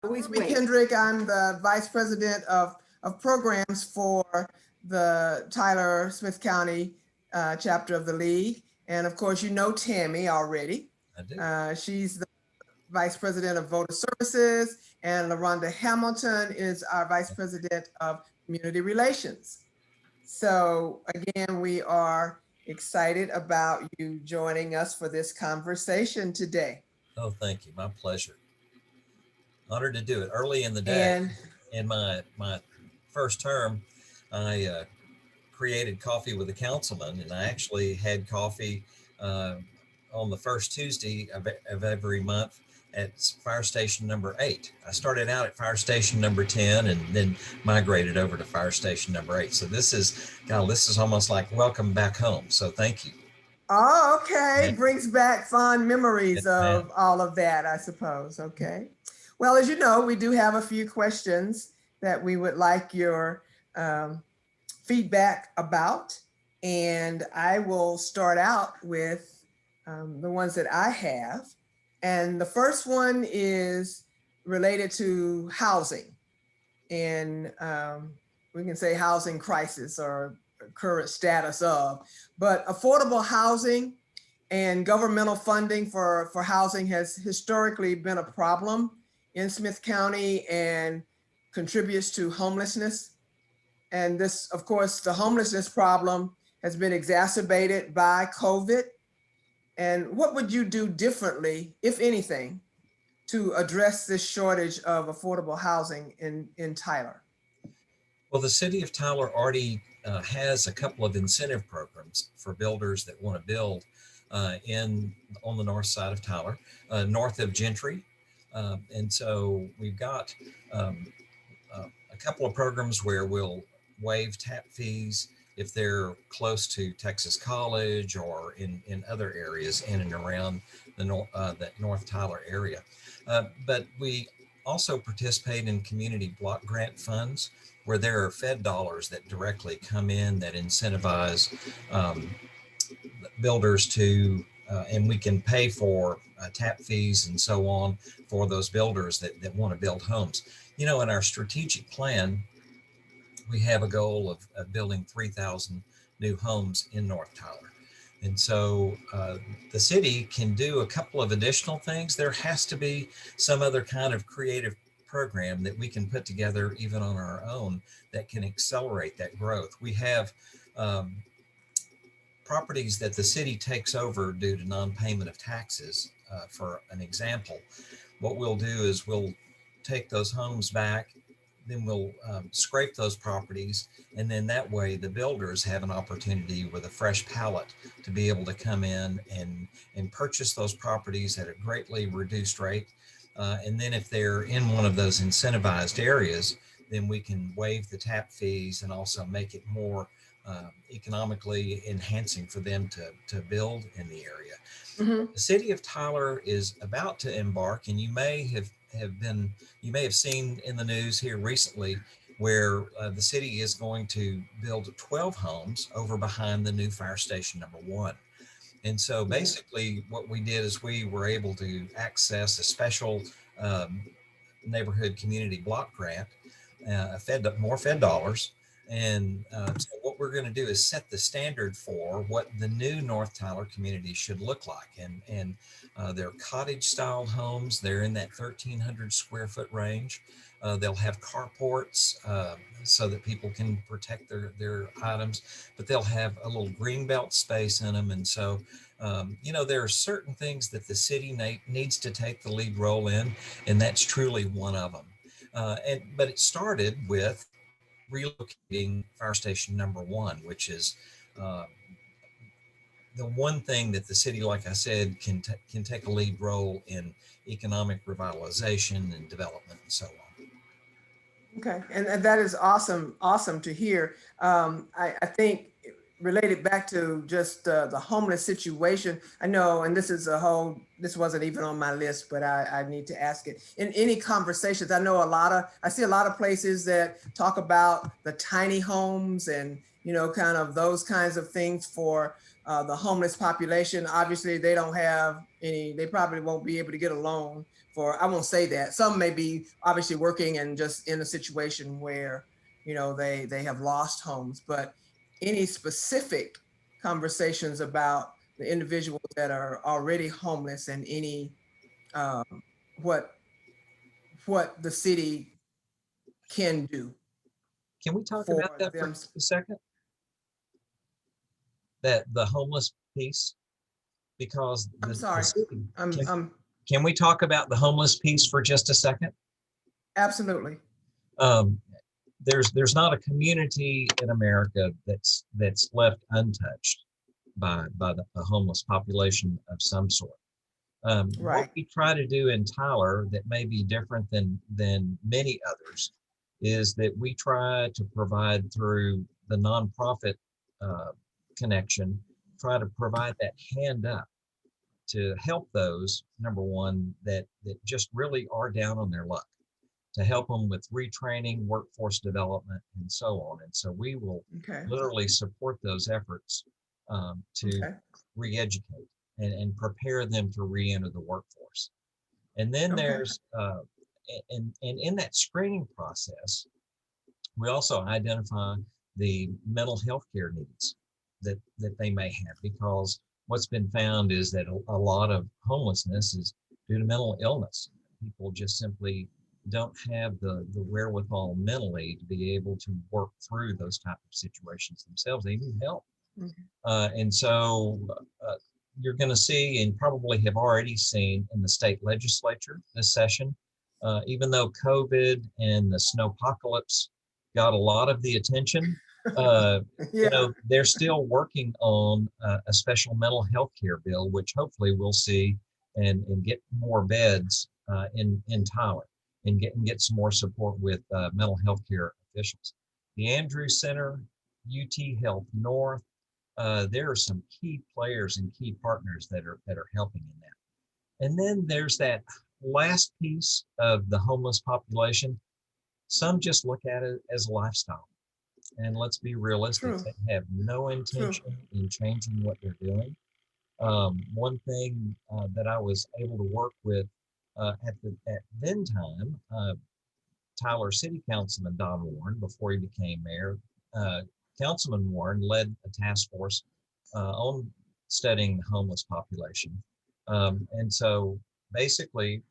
Rubye Kendrick. I'm the Vice President of Programs for the Tyler Smith County chapter of the League. And of course, you know Tammy already. I do. She's the Vice President of Voter Services, and LaRhonda Hamilton is our Vice President of Community Relations. So again, we are excited about you joining us for this conversation today. Oh, thank you. My pleasure. Honored to do it early in the day. And In my first term, I created coffee with a councilman, and I actually had coffee on the first Tuesday of every month at fire station number 8. I started out at fire station number 10 and then migrated over to fire station number 8. So this is almost like welcome back home. So thank you. oh, okay, Yeah. brings back fond memories Yes, of ma'am. all of that, I suppose. Okay. Well, as you know, we do have a few questions that we would like your feedback about. And I will start out with the ones that I have. And the first one is related to housing. And we can say housing crisis or current status of, but affordable housing and governmental funding for housing has historically been a problem in Smith County and contributes to homelessness. And this, of course, the homelessness problem has been exacerbated by COVID. And what would you do differently, if anything, to address this shortage of affordable housing in Tyler? Well, the city of Tyler already has a couple of incentive programs for builders that want to build on the north side of Tyler, north of Gentry. And so we've got a couple of programs where we'll waive tap fees if they're close to Texas College or in other areas in and around that North Tyler area. But we also participate in community block grant funds where there are Fed dollars that directly come in that incentivize builders to, and we can pay for tap fees and so on for those builders that want to build homes. You know, in our strategic plan, we have a goal of building 3,000 new homes in North Tyler. And so the city can do a couple of additional things. There has to be some other kind of creative program that we can put together even on our own that can accelerate that growth. We have properties that the city takes over due to non-payment of taxes. For an example, what we'll do is we'll take those homes back, then we'll scrape those properties, and then that way the builders have an opportunity with a fresh palette to be able to come in and purchase those properties at a greatly reduced rate. And then if they're in one of those incentivized areas, then we can waive the tap fees and also make it more economically enhancing for them to build in the area. Mm-hmm. The city of Tyler is about to embark, and you may have seen in the news here recently where the city is going to build 12 homes over behind the new fire station number 1. And so basically what we did is we were able to access a special neighborhood community block grant, more Fed dollars. And so what we're going to do is set the standard for what the new North Tyler community should look like. And they're cottage style homes. They're in that 1,300 square foot range. They'll have carports so that people can protect their items, but they'll have a little greenbelt space in them. And so, you know, there are certain things that the city needs to take the lead role in, and that's truly one of them. But it started with relocating fire station number 1, which is the one thing that the city, like I said, can take a lead role in economic revitalization and development and so on. Okay, and that is awesome to hear. I think related back to just the homeless situation, I know, and this wasn't even on my list, but I need to ask it. In any conversations, I see a lot of places that talk about the tiny homes and, you know, kind of those kinds of things for the homeless population. Obviously, they don't have any, they probably won't be able to get a loan for, I won't say that. Some may be obviously working and just in a situation where, you know, they have lost homes, but any specific conversations about the individuals that are already homeless and any, um, what the city can do Can we talk for about that for them. just a second? That the homeless piece, because I'm the sorry. city, I'm, can, I'm can we talk about the homeless piece for just a second? absolutely. Um, there's not a community in America that's left untouched by the homeless population of some sort. What Right. we try to do in Tyler that may be different than many others is that we try to provide through the nonprofit connection, try to provide that hand up to help those, number one, that just really are down on their luck, to help them with retraining, workforce development, and so on. And so we will Okay. literally support those efforts to Okay. re-educate and prepare them to re-enter the workforce. And then Okay. there's, and in that screening process, we also identify the mental health care needs that they may have, because what's been found is that a lot of homelessness is due to mental illness. People just simply don't have the wherewithal mentally to be able to work through those type of situations themselves. They need help. And so you're going to see, and probably have already seen in the state legislature this session, even though COVID and the snowpocalypse got a lot of the attention, you Yeah. know, they're still working on a special mental health care bill, which hopefully we'll see and get more beds in Tyler, and get some more support with mental health care officials. The Andrews Center, UT Health North, there are some key players and key partners that are helping in that. And then there's that last piece of the homeless population. Some just look at it as a lifestyle. And let's be realistic, True. they have no True. intention in changing what they're doing. One thing that I was able to work with at then time, Tyler City Councilman Don Warren, before he became mayor, Councilman Warren led a task force on studying the homeless population. And so basically,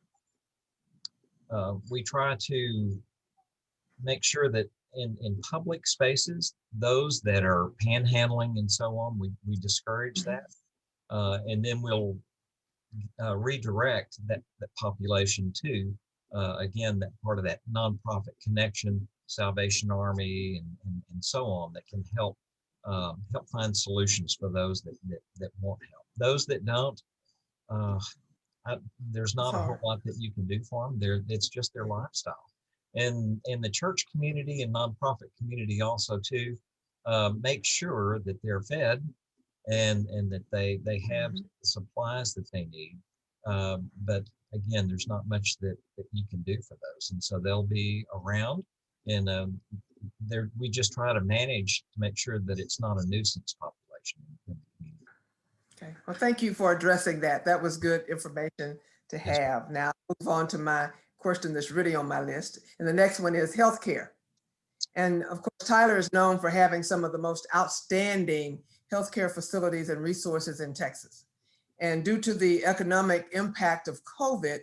we try to make sure that in public spaces, those that are panhandling and so on, we discourage that. And then we'll redirect that population to, again, that part of that nonprofit connection, Salvation Army, and so on, that can help help find solutions for those that want help. Those that don't, there's not a whole lot that you can do for them. It's just their lifestyle. And in the church community and nonprofit community also too, make sure that they're fed and that they have the supplies that they need. But again, there's not much that you can do for those. And so they'll be around, and we just try to manage to make sure that it's not a nuisance population in the community. Okay. Well, thank you for addressing that. That was good information to Yes. have. Now, I'll move on to my question that's really on my list. And the next one is healthcare. And of course, Tyler is known for having some of the most outstanding healthcare facilities and resources in Texas. And due to the economic impact of COVID,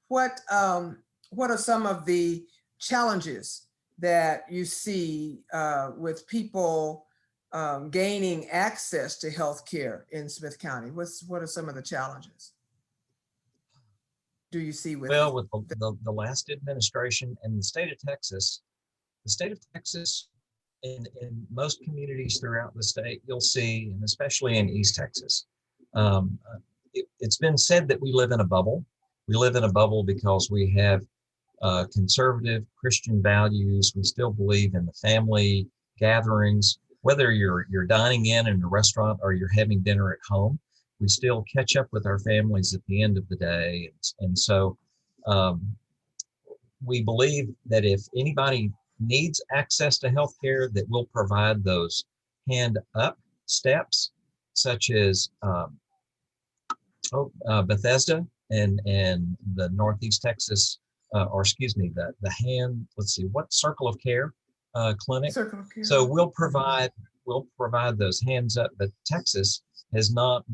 what are some of the challenges that you see with people gaining access to healthcare in Smith County? What are some of the challenges do you see with? Well, with the last administration and the state of Texas, in most communities throughout the state, you'll see, and especially in East Texas, it's been said that we live in a bubble. We live in a bubble because we have conservative Christian values. We still believe in the family gatherings, whether you're dining in a restaurant or you're having dinner at home. We still catch up with our families at the end of the day. And so we believe that if anybody needs access to healthcare, that we'll provide those hand up steps, such as Bethesda and the Northeast Texas, or excuse me, let's see, what Circle of Care clinic. Circle of Care. So we'll provide those hands up, but Texas has not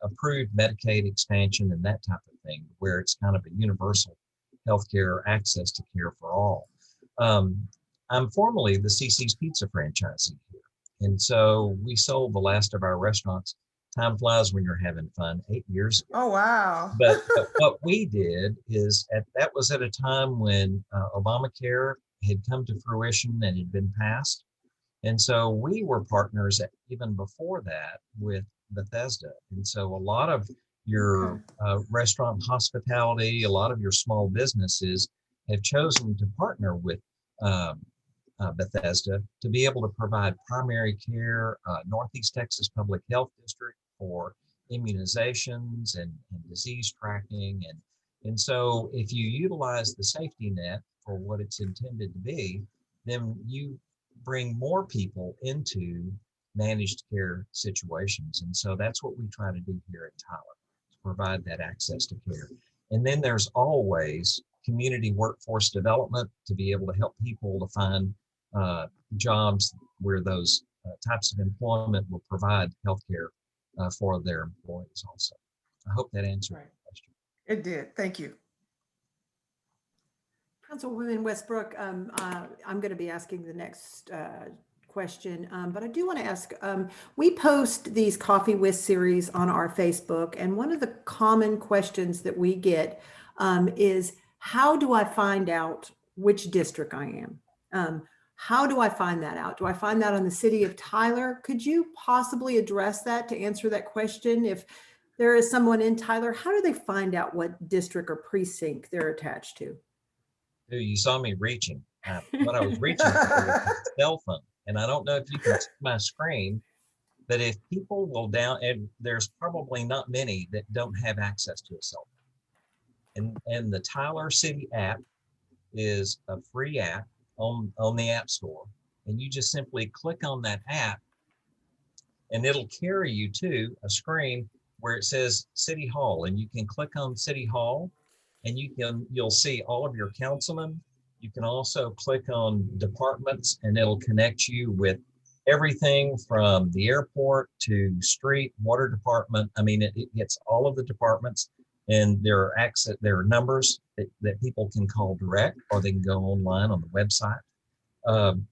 approved Medicaid expansion and that type of thing, where it's kind of a universal healthcare access to care for all. I'm formerly the CC's Pizza franchisee here. And so we sold the last of our restaurants. Time flies when you're having fun, 8 years ago. Oh, wow. But what we did is that was at a time when Obamacare had come to fruition and had been passed. And so we were partners even before that with Bethesda. And so a lot of your restaurant hospitality, a lot of your small businesses have chosen to partner with Bethesda to be able to provide primary care, Northeast Texas Public Health District for immunizations and disease tracking. And so if you utilize the safety net for what it's intended to be, then you bring more people into managed care situations. And so that's what we try to do here at Tyler, to provide that access to care. And then there's always community workforce development to be able to help people to find jobs where those types of employment will provide healthcare for their employees also. I hope that answered the question. It did. Thank you. Councilwoman Westbrook, I'm going to be asking the next question, but I do want to ask, we post these Coffee With series on our Facebook, and one of the common questions that we get is, how do I find out which district I am? How do I find that out? Do I find that on the city of Tyler? Could you possibly address that to answer that question? If there is someone in Tyler, how do they find out what district or precinct they're attached to? You saw me reaching. What I was reaching for was my cell phone. And I don't know if you can see my screen, but if people will and there's probably not many that don't have access to a cell phone. And the Tyler City app is a free app on the App Store. And you just simply click on that app and it'll carry you to a screen where it says City Hall. And you can click on City Hall and you'll see all of your councilmen. You can also click on departments and it'll connect you with everything from the airport to street, water department. I mean, it gets all of the departments, and there are numbers that people can call direct, or they can go online on the website.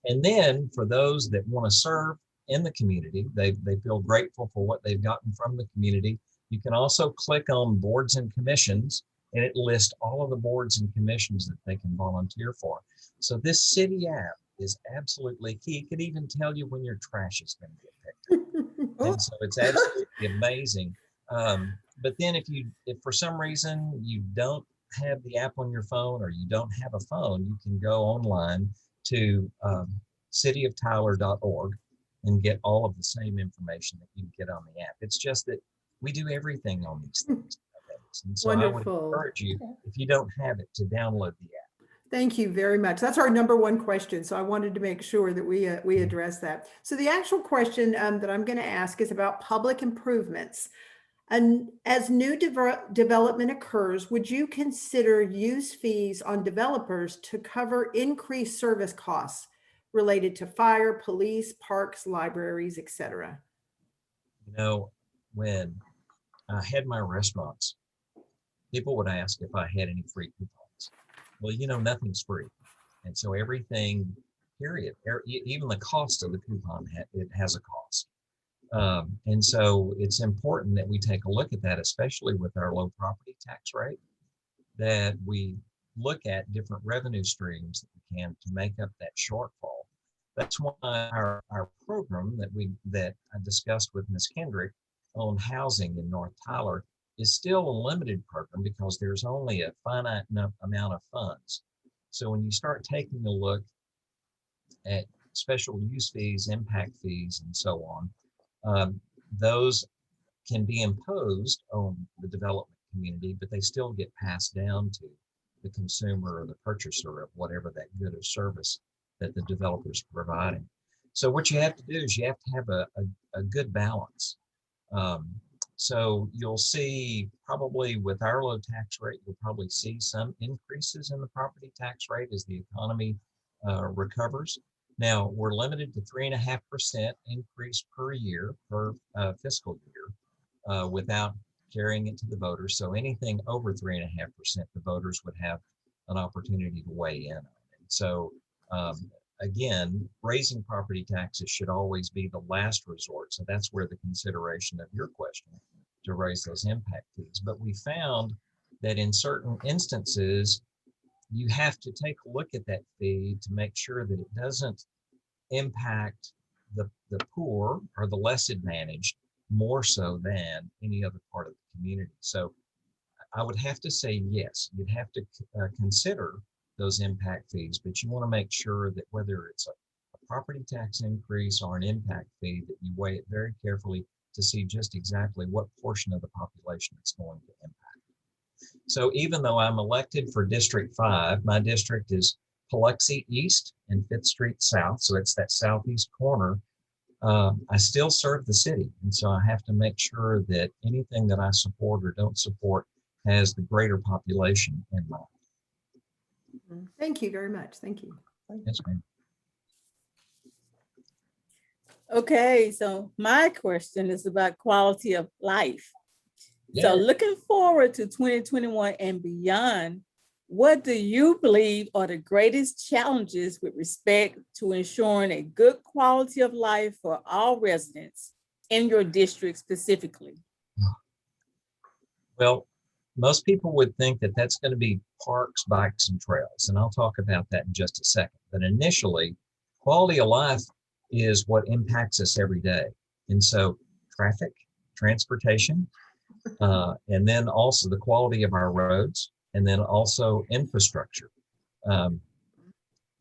And then for those that want to serve in the community, they feel grateful for what they've gotten from the community. You can also click on boards and commissions, and it lists all of the boards and commissions that they can volunteer for. So this city app is absolutely key. It could even tell you when your trash is going to get picked up. And so it's absolutely amazing. But then if for some reason you don't have the app on your phone, or you don't have a phone, you can go online to cityoftyler.org and get all of the same information that you get on the app. It's just that we do everything on these things. And so Wonderful. I would encourage you, if you don't have it, to download the app. Thank you very much. That's our number one question. So I wanted to make sure that we address that. So the actual question that I'm going to ask is about public improvements. And as new development occurs, would you consider use fees on developers to cover increased service costs related to fire, police, parks, libraries, etc.? You know, when I had my restaurants, people would ask if I had any free coupons. Well, you know, nothing's free. And so everything, period, even the cost of the coupon, it has a cost. And so it's important that we take a look at that, especially with our low property tax rate, that we look at different revenue streams that we can to make up that shortfall. That's why our program that I discussed with Ms. Kendrick on housing in North Tyler is still a limited program, because there's only a finite amount of funds. So when you start taking a look at special use fees, impact fees, and so on, those can be imposed on the development community, but they still get passed down to the consumer or the purchaser of whatever that good or service that the developer is providing. So what you have to do is you have to have a good balance. So you'll see probably with our low tax rate, you'll probably see some increases in the property tax rate as the economy recovers. Now we're limited to 3.5% increase per year, per fiscal year, without carrying it to the voters. So anything over 3.5%, the voters would have an opportunity to weigh in on it. So again, raising property taxes should always be the last resort. So that's where the consideration of your question to raise those impact fees. But we found that in certain instances, you have to take a look at that fee to make sure that it doesn't impact the poor or the less advantaged more so than any other part of the community. So I would have to say, yes, you'd have to consider those impact fees, but you want to make sure that whether it's a property tax increase or an impact fee, that you weigh it very carefully to see just exactly what portion of the population it's going to impact. So even though I'm elected for District 5, my district is Biloxi East and 5th Street South, so it's that southeast corner. I still serve the city, and so I have to make sure that anything that I support or don't support has the greater population in mind. Thank you very much. Thank you. Yes, ma'am. Okay, so my question is about quality of life. Yeah. So looking forward to 2021 and beyond, what do you believe are the greatest challenges with respect to ensuring a good quality of life for all residents in your district specifically? Well, most people would think that that's going to be parks, bikes, and trails, and I'll talk about that in just a second. But initially, quality of life is what impacts us every day. And so traffic, transportation, and then also the quality of our roads, and then also infrastructure.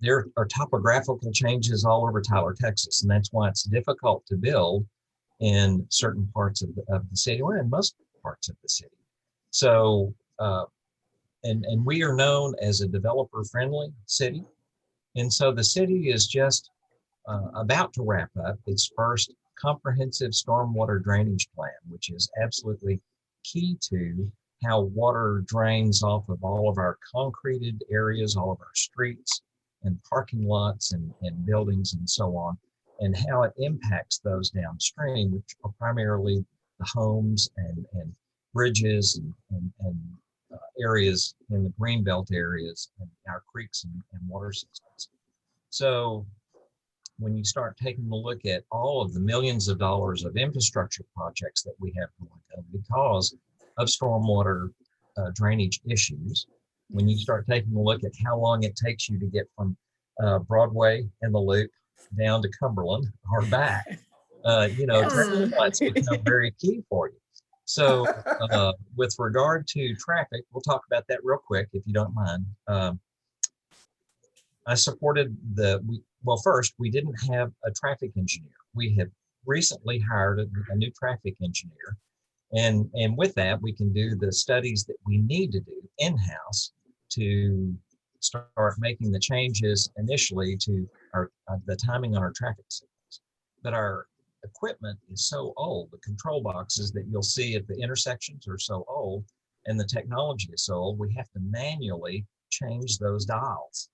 There are topographical changes all over Tyler, Texas, and that's why it's difficult to build in certain parts of the city, or in most parts of the city. So, and we are known as a developer-friendly city. And so the city is just about to wrap up its first comprehensive stormwater drainage plan, which is absolutely key to how water drains off of all of our concreted areas, all of our streets and parking lots and buildings and so on, and how it impacts those downstream, which are primarily the homes and bridges and areas in the greenbelt areas and our creeks and water systems. So when you start taking a look at all of the millions of dollars of infrastructure projects that we have going on because of stormwater drainage issues, when you start taking a look at how long it takes you to get from Broadway and the Loop down to Cumberland or back, drainage lines become very key for you. So with regard to traffic, we'll talk about that real quick, if you don't mind. I supported first, we didn't have a traffic engineer. We have recently hired a new traffic engineer. And with that, we can do the studies that we need to do in-house to start making the changes initially to the timing on our traffic signals. But our equipment is so old, the control boxes that you'll see at the intersections are so old, and the technology is so old, we have to manually change those dials.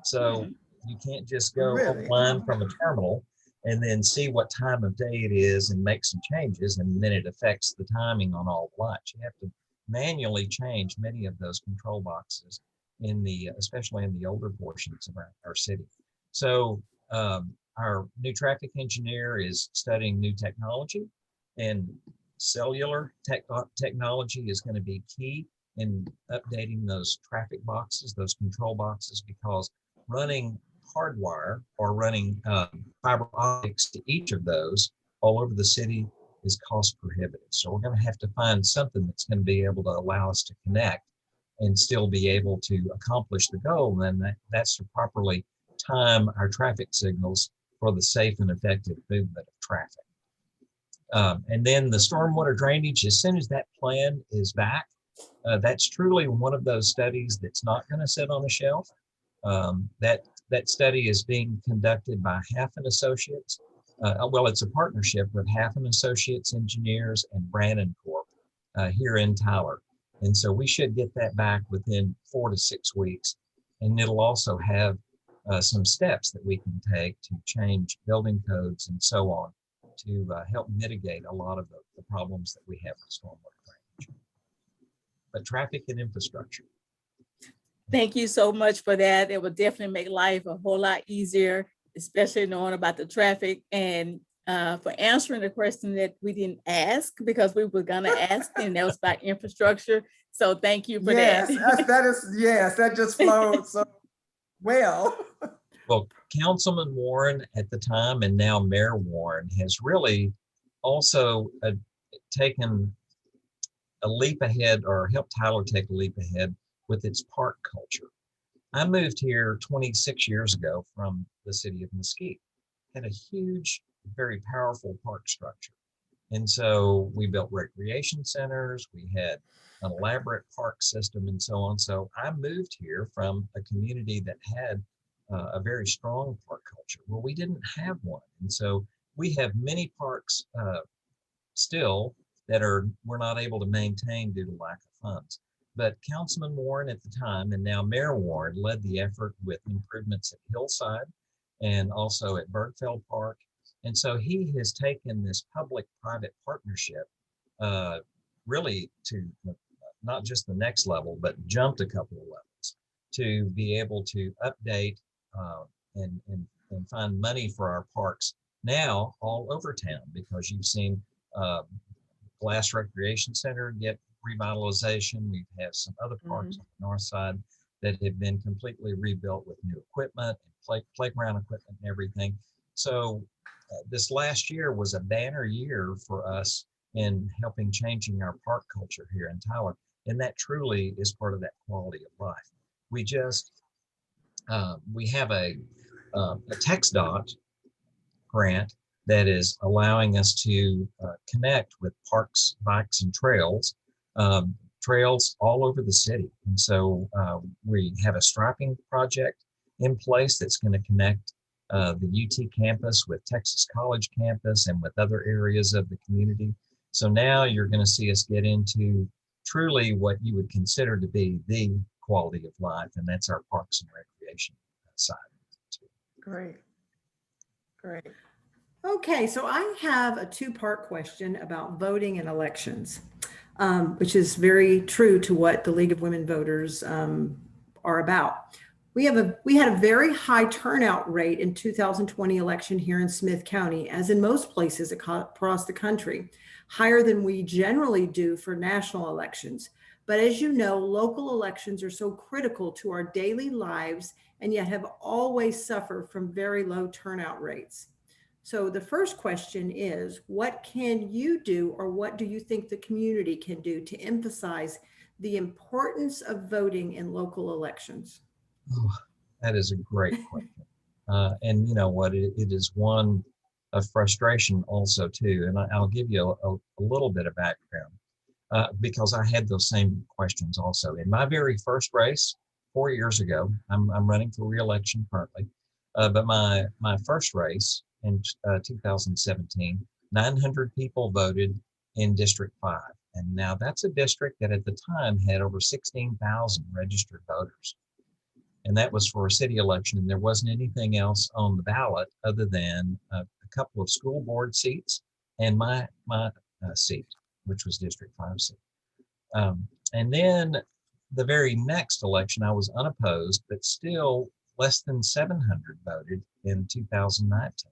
So you can't just go online from a terminal and then see what time of day it is and make some changes, and then it affects the timing on all the lights. You have to manually change many of those control boxes especially in the older portions of our city. So our new traffic engineer is studying new technology, and cellular technology is going to be key in updating those traffic boxes, those control boxes, because running hardwire or running fiber optics to each of those all over the city is cost prohibitive. So we're going to have to find something that's going to be able to allow us to connect and still be able to accomplish the goal. And that's to properly time our traffic signals for the safe and effective movement of traffic. And then the stormwater drainage, as soon as that plan is back, that's truly one of those studies that's not going to sit on a shelf. That study is being conducted by Hafen Associates. It's a partnership with Hafen Associates Engineers and Brannan Corp. here in Tyler. And so we should get that back within 4 to 6 weeks. And it'll also have some steps that we can take to change building codes and so on to help mitigate a lot of the problems that we have with stormwater drainage. But traffic and infrastructure. Thank you so much for that. It will definitely make life a whole lot easier, especially knowing about the traffic, and for answering the question that we didn't ask because we were gonna ask, and that was about infrastructure. So thank you for Yes, that. that just flowed so well. Well, Councilman Warren at the time and now Mayor Warren has really also taken a leap ahead, or helped Tyler take a leap ahead with its park culture. I moved here 26 years ago from the city of Mesquite. Had a huge, very powerful park structure. And so we built recreation centers, we had an elaborate park system and so on. So I moved here from a community that had a very strong park culture. Well, we didn't have one. And so we have many parks still that we're not able to maintain due to lack of funds. But Councilman Warren at the time, and now Mayor Warren, led the effort with improvements at Hillside and also at Bergfeld Park. And so he has taken this public-private partnership really to not just the next level, but jumped a couple of levels to be able to update and find money for our parks now all over town, because you've seen Glass Recreation Center get revitalization. We have some other parks on the north side that have been completely rebuilt with new equipment and playground equipment and everything. So this last year was a banner year for us in helping changing our park culture here in Tyler. And that truly is part of that quality of life. We just, we have a TxDOT grant that is allowing us to connect with parks, bikes, and trails all over the city. And so we have a striping project in place that's going to connect the UT campus with Texas College campus and with other areas of the community. So now you're going to see us get into truly what you would consider to be the quality of life, and that's our parks and recreation side. Great. Okay, so I have a two-part question about voting and elections, which is very true to what the League of Women Voters are about. We had a very high turnout rate in 2020 election here in Smith County, as in most places across the country, higher than we generally do for national elections. But as you know, local elections are so critical to our daily lives, and yet have always suffered from very low turnout rates. So the first question is, what can you do, or what do you think the community can do to emphasize the importance of voting in local elections? Oh, that is a great question. And you know what, it is one of frustration also too. And I'll give you a little bit of background because I had those same questions also. In my very first race 4 years ago, I'm running for re-election currently, but my first race in 2017, 900 people voted in District 5. And now that's a district that at the time had over 16,000 registered voters. And that was for a city election, and there wasn't anything else on the ballot other than a couple of school board seats and my seat, which was District 5 seat. And then the very next election, I was unopposed, but still less than 700 voted in 2019.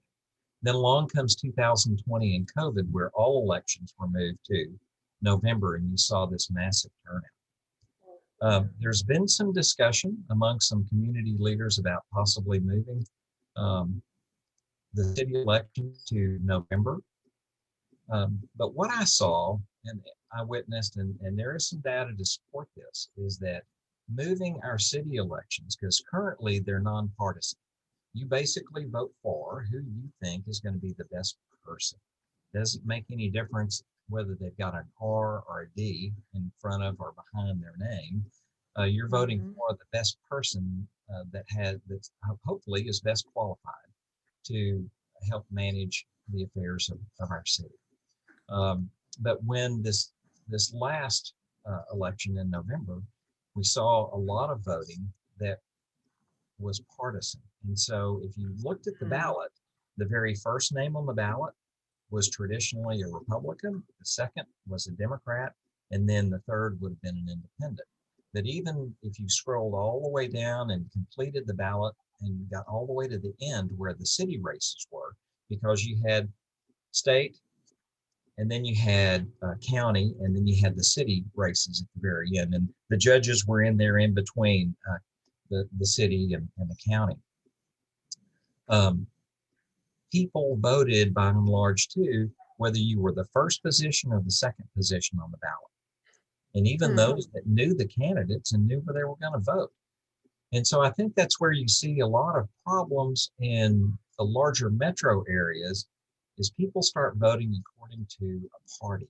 Then along comes 2020 and COVID, where all elections were moved to November, and you saw this massive turnout. There's been some discussion among some community leaders about possibly moving the city election to November. But what I saw and I witnessed, and there is some data to support this, is that moving our city elections, because currently they're nonpartisan, you basically vote for who you think is going to be the best person. Doesn't make any difference whether they've got an R or a D in front of or behind their name. You're voting for the best person that's hopefully is best qualified to help manage the affairs of our city. But when this last election in November, we saw a lot of voting that was partisan. And so if you looked at the ballot, the very first name on the ballot was traditionally a Republican, the second was a Democrat, and then the third would have been an independent. But even if you scrolled all the way down and completed the ballot and got all the way to the end where the city races were, because you had state, and then you had county, and then you had the city races at the very end. And the judges were in there in between the city and the county. People voted by and large too, whether you were the first position or the second position on the ballot. And even those that knew the candidates and knew where they were going to vote. And so I think that's where you see a lot of problems in the larger metro areas is people start voting according to a party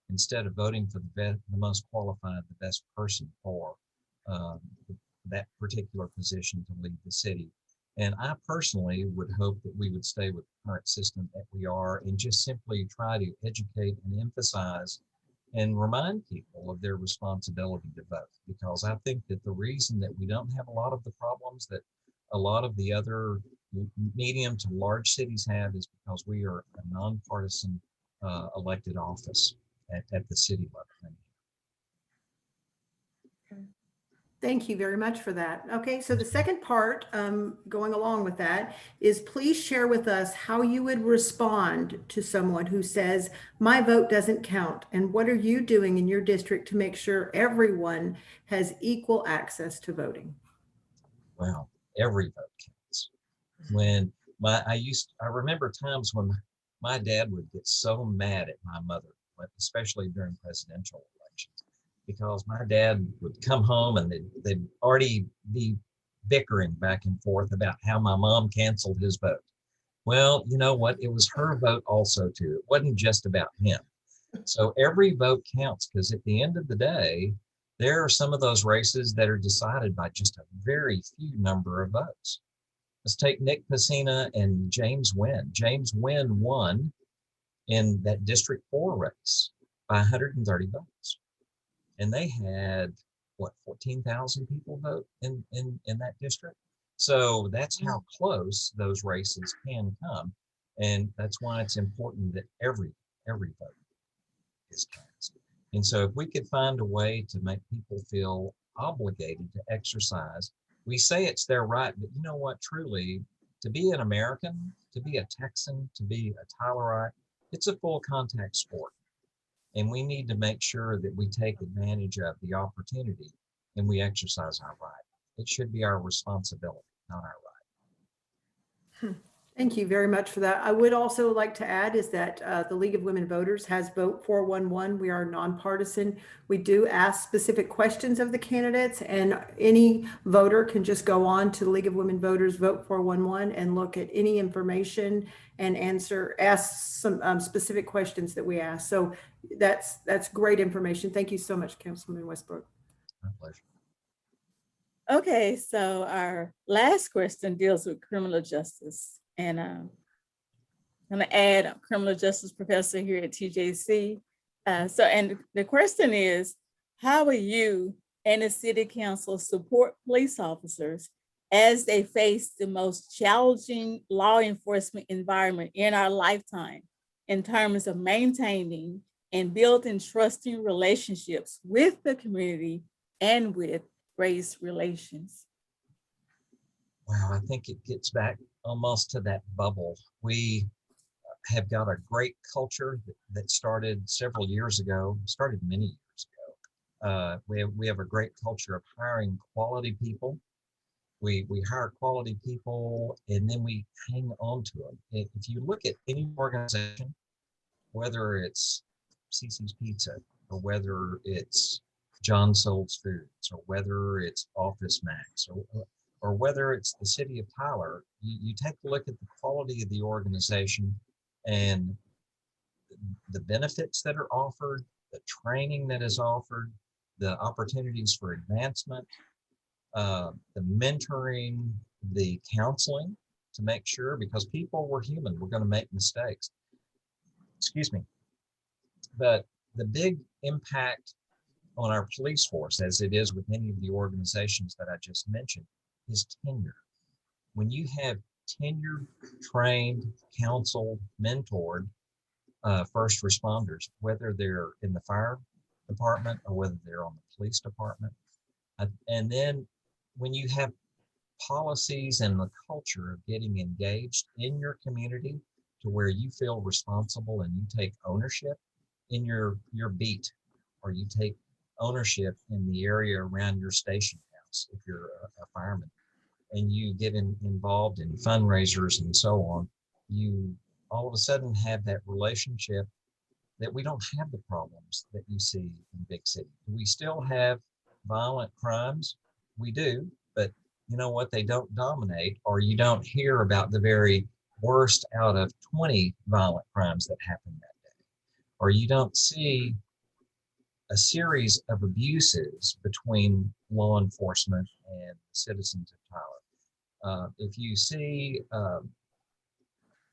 instead of voting for the most qualified, the best person for that particular position to lead the city. And I personally would hope that we would stay with the current system that we are and just simply try to educate and emphasize and remind people of their responsibility to vote. Because I think that the reason that we don't have a lot of the problems that a lot of the other medium to large cities have is because we are a nonpartisan elected office at the city level. Thank you very much for that. Okay, so the second part, going along with that, is please share with us how you would respond to someone who says, my vote doesn't count, and what are you doing in your district to make sure everyone has equal access to voting? Well, every vote counts. When I remember times when my dad would get so mad at my mother, especially during presidential elections, because my dad would come home and they'd already be bickering back and forth about how my mom canceled his vote. Well, you know what? It was her vote also too. It wasn't just about him. So every vote counts, because at the end of the day, there are some of those races that are decided by just a very few number of votes. Let's take Nick Pacina and James Wynn. James Wynn won in that District 4 race by 130 votes. And they had, what, 14,000 people vote in that district? So that's how close those races can come. And that's why it's important that every vote is cast. And so if we could find a way to make people feel obligated to exercise, we say it's their right, but you know what, truly, to be an American, to be a Texan, to be a Tylerite, it's a full contact sport. And we need to make sure that we take advantage of the opportunity and we exercise our right. It should be our responsibility, not our right. Thank you very much for that. I would also like to add is that the League of Women Voters has Vote 411. We are nonpartisan. We do ask specific questions of the candidates, and any voter can just go on to the League of Women Voters Vote 411 and look at any information and ask some specific questions that we ask. So that's great information. Thank you so much, Councilman Westbrook. My pleasure. Okay, so our last question deals with criminal justice. And I'm going to add a criminal justice professor here at TJC. And the question is, how will you and the city council support police officers as they face the most challenging law enforcement environment in our lifetime in terms of maintaining and building trusting relationships with the community and with race relations? Wow, I think it gets back almost to that bubble. We have got a great culture that started several years ago, started many years ago. We have a great culture of hiring quality people. We hire quality people and then we hang on to them. If you look at any organization, whether it's CC's Pizza or whether it's John Soul's Foods or whether it's Office Max or whether it's the city of Tyler, you take a look at the quality of the organization and the benefits that are offered, the training that is offered, the opportunities for advancement, the mentoring, the counseling to make sure, because people, we're human, we're going to make mistakes. Excuse me. But the big impact on our police force, as it is with many of the organizations that I just mentioned, is tenure. When you have tenured, trained, counseled, mentored first responders, whether they're in the fire department or whether they're on the police department, and then when you have policies and the culture of getting engaged in your community to where you feel responsible and you take ownership in your beat, or you take ownership in the area around your station house if you're a fireman, and you get involved in fundraisers and so on, you all of a sudden have that relationship that we don't have the problems that you see in big cities. We still have violent crimes. We do, but you know what? They don't dominate, or you don't hear about the very worst out of 20 violent crimes that happen that day, or you don't see a series of abuses between law enforcement and citizens of Tyler. If you see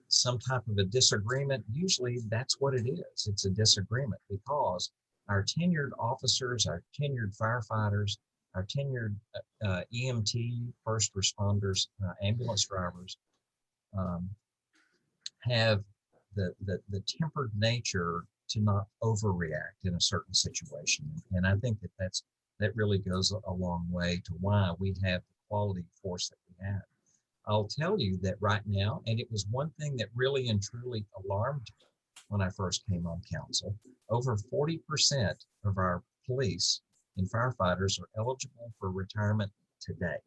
some type of a disagreement, usually that's what it is. It's a disagreement because our tenured officers, our tenured firefighters, our tenured EMT, first responders, ambulance drivers have the tempered nature to not overreact in a certain situation. And I think that really goes a long way to why we have the quality force that we have. I'll tell you that right now, and it was one thing that really and truly alarmed me when I first came on council, over 40% of our police and firefighters are eligible for retirement today.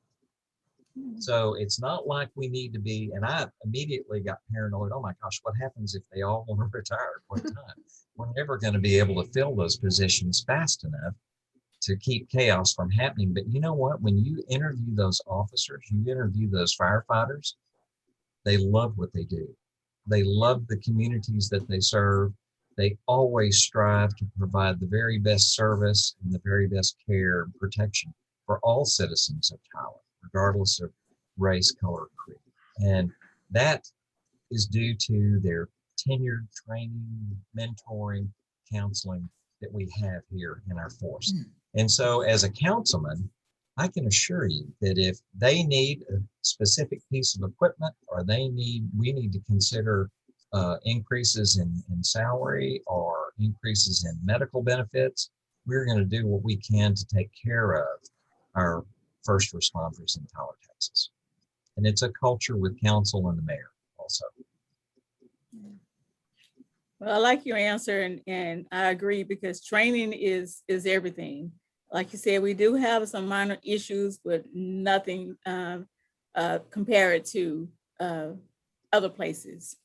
So it's not like we need to be, and I immediately got paranoid. Oh my gosh, what happens if they all want to retire at one time? We're never going to be able to fill those positions fast enough to keep chaos from happening. But you know what? When you interview those officers, you interview those firefighters, they love what they do. They love the communities that they serve. They always strive to provide the very best service and the very best care and protection for all citizens of Tyler, regardless of race, color, creed. And that is due to their tenured training, mentoring, counseling that we have here in our force. And so as a councilman, I can assure you that if they need a specific piece of equipment, or we need to consider increases in salary or increases in medical benefits, we're going to do what we can to take care of our first responders in Tyler, Texas. And it's a culture with council and the mayor also. Well, I like your answer, and I agree, because training is everything. Like you said, we do have some minor issues, but nothing compared to other places.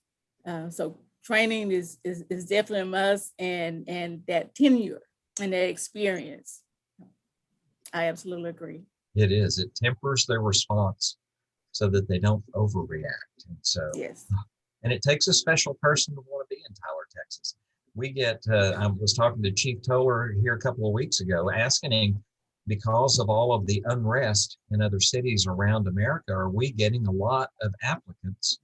So training is definitely a must, and that tenure and that experience. I absolutely agree. It is. It tempers their response so that they don't overreact. And so, yes. And it takes a special person to want to be in Tyler, Texas. We get, I was talking to Chief Toller here a couple of weeks ago, asking him, because of all of the unrest in other cities around America, are we getting a lot of applicants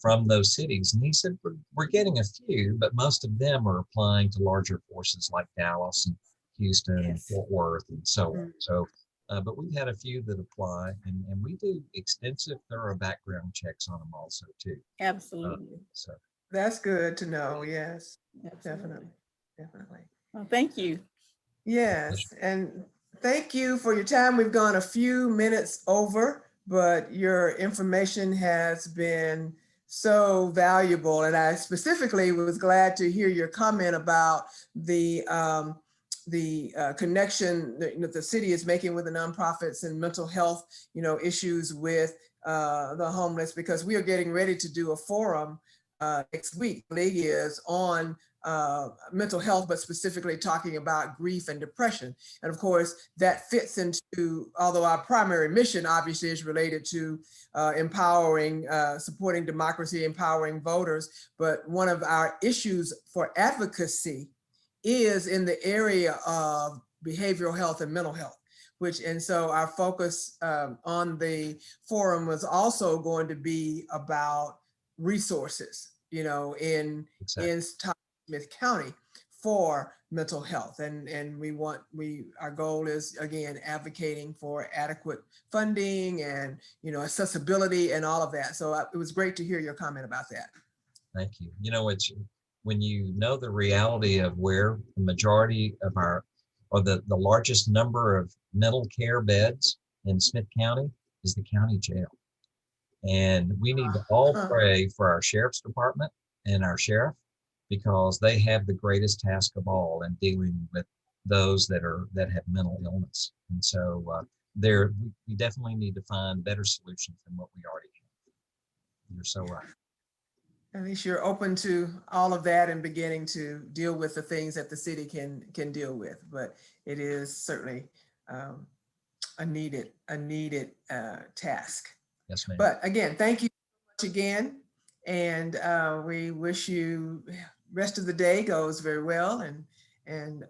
from those cities? And he said, we're getting a few, but most of them are applying to larger forces like Dallas and Houston and Fort Worth and so on. So, but we've had a few that apply, and we do extensive, thorough background checks on them also too. Absolutely. So That's good to know. Yes, Absolutely. definitely. Well, thank you. Yes, and thank you for your time. We've gone a few minutes over, but your information has been so valuable. And I specifically was glad to hear your comment about the connection that the city is making with the nonprofits and mental health, issues with the homeless, because we are getting ready to do a forum next week. League is on mental health, but specifically talking about grief and depression. And of course, that fits into, although our primary mission obviously is related to empowering, supporting democracy, empowering voters, but one of our issues for advocacy is in the area of behavioral health and mental health, and so our focus on the forum was also going to be about resources, in Smith County for mental health. And our goal is, again, advocating for adequate funding and, accessibility and all of that. So it was great to hear your comment about that. Thank you. It's when you know the reality of where the majority of the largest number of mental care beds in Smith County is the county jail. And we need to all pray for our sheriff's department and our sheriff, because they have the greatest task of all in dealing with those that have mental illness. And so we definitely need to find better solutions than what we already have. You're so right. At least you're open to all of that and beginning to deal with the things that the city can deal with. But it is certainly a needed task. Yes, ma'am. But again, thank you so much again. And we wish you rest of the day goes very well and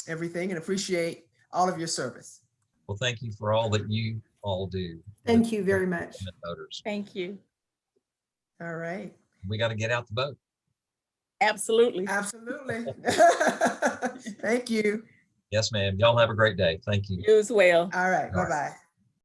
everything, and appreciate all of your service. Well, thank you for all that you all do. Thank you very much. Voters. Thank you. All right. We got to get out the vote. Absolutely. Absolutely. Thank you. Yes, ma'am. Y'all have a great day. Thank you. You as well. All right. All right. Bye-bye.